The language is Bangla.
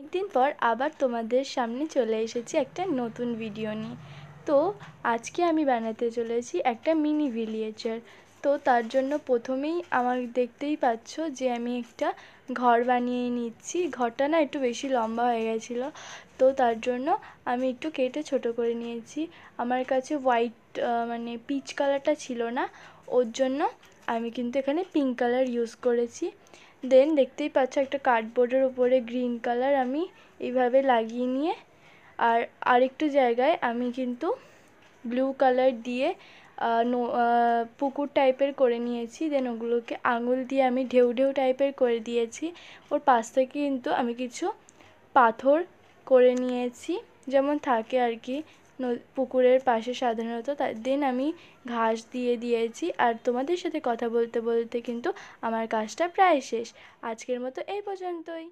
অনেকদিন পর আবার তোমাদের সামনে চলে এসেছি একটা নতুন ভিডিও নিয়ে। তো আজকে আমি বানাতে চলেছি একটা মিনি ভিলিয়েজার। তো তার জন্য প্রথমেই আমার দেখতেই পাচ্ছ যে আমি একটা ঘর বানিয়ে নিচ্ছি। ঘরটা না একটু বেশি লম্বা হয়ে গেছিলো, তো তার জন্য আমি একটু কেটে ছোট করে নিয়েছি। আমার কাছে হোয়াইট মানে পিচ কালারটা ছিল না, ওর জন্য আমি কিন্তু এখানে পিঙ্ক কালার ইউজ করেছি। দেন দেখতেই পাচ্ছ একটা কার্ডবোর্ডের উপরে গ্রিন কালার আমি এইভাবে লাগিয়ে নিয়ে আর আরেকটু জায়গায় আমি কিন্তু ব্লু কালার দিয়ে পুকুর টাইপের করে নিয়েছি। দেন ওগুলোকে আঙুল দিয়ে আমি ঢেউ ঢেউ টাইপের করে দিয়েছি। ওর পাশ থেকে কিন্তু আমি কিছু পাথর করে নিয়েছি, যেমন থাকে আর কি পুকুরের পাশে সাধারণত। তার দেন আমি ঘাস দিয়ে দিয়েছি। আর তোমাদের সাথে কথা বলতে বলতে কিন্তু আমার কাজটা প্রায় শেষ। আজকের মতো এই পর্যন্তই।